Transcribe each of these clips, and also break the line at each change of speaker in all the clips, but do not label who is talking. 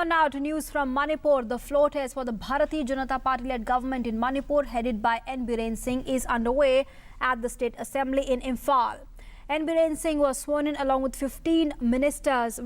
Now to news from Manipur. The floor test for the Bharatiya Janata Party-led government in Manipur, headed by N. Biren Singh, is underway at the State Assembly in Imphal. N. Biren Singh was sworn in along with ministers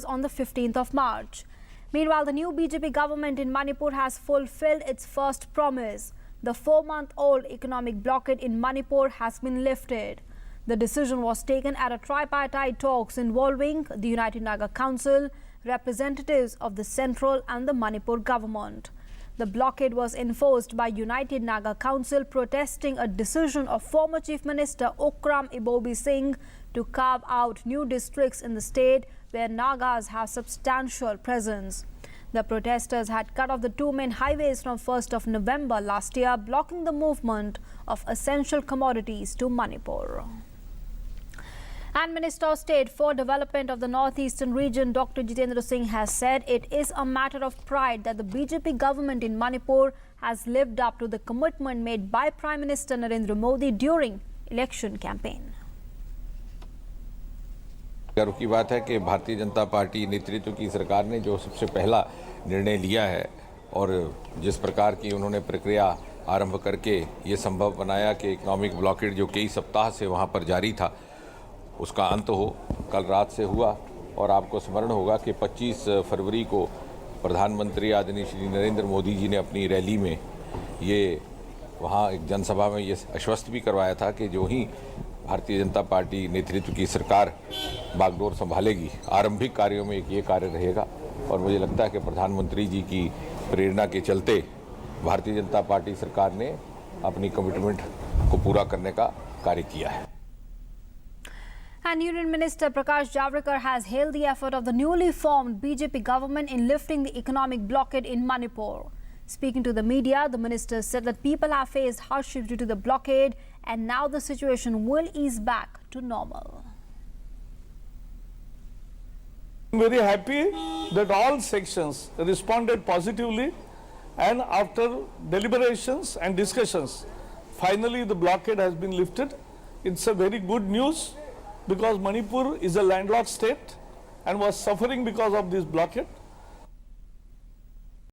on the 15th of March. Meanwhile, the new BJP government in Manipur has fulfilled its first promise. The 4-month-old economic blockade in Manipur has been lifted. The decision was taken at a tripartite talks involving the United Naga Council, representatives of the central and the Manipur government. The blockade was enforced by United Naga Council protesting a decision of former Chief Minister Okram Ibobi Singh to carve out new districts in the state where Nagas have substantial presence. The protesters had cut off the two main highways from 1st of November last year, blocking the movement of essential commodities to Manipur. And Minister of State for Development of the Northeastern region, Dr. Jitendra Singh, has said it is a matter of pride that the BJP government in Manipur has lived up to the commitment made by Prime Minister Narendra Modi during election campaign.
गर्व की बात है कि Bharatiya Janata party नेतृत्व की सरकार ने जो सबसे पहला निर्णय लिया है और जिस प्रकार की उन्होंने प्रक्रिया आरंभ करके ये संभव बनाया कि इकोनॉमिक ब्लॉकेड जो कई सप्ताह से वहाँ पर जारी था उसका अंत हो, कल रात से हुआ। और आपको स्मरण होगा कि 25 फरवरी को प्रधानमंत्री आदरणीय श्री नरेंद्र मोदी जी ने अपनी रैली में ये वहाँ एक जनसभा में ये आश्वस्त भी करवाया था कि जो ही भारतीय जनता पार्टी नेतृत्व की सरकार बागडोर संभालेगी, आरंभिक कार्यों में एक ये कार्य रहेगा। और मुझे लगता है कि प्रधानमंत्री जी की प्रेरणा के चलते भारतीय जनता पार्टी सरकार ने अपनी कमिटमेंट को पूरा करने का कार्य किया है।
And Union Minister Prakash Javadekar has hailed the effort of the newly formed BJP government in lifting the economic blockade in Manipur. Speaking to the media, the minister said that people have faced hardships due to the blockade and now the situation will ease back to normal.
I am very happy that all sections responded positively, and after deliberations and discussions, finally the blockade has been lifted. It's a very good news, because Manipur is a landlocked state and was suffering because of this blockade.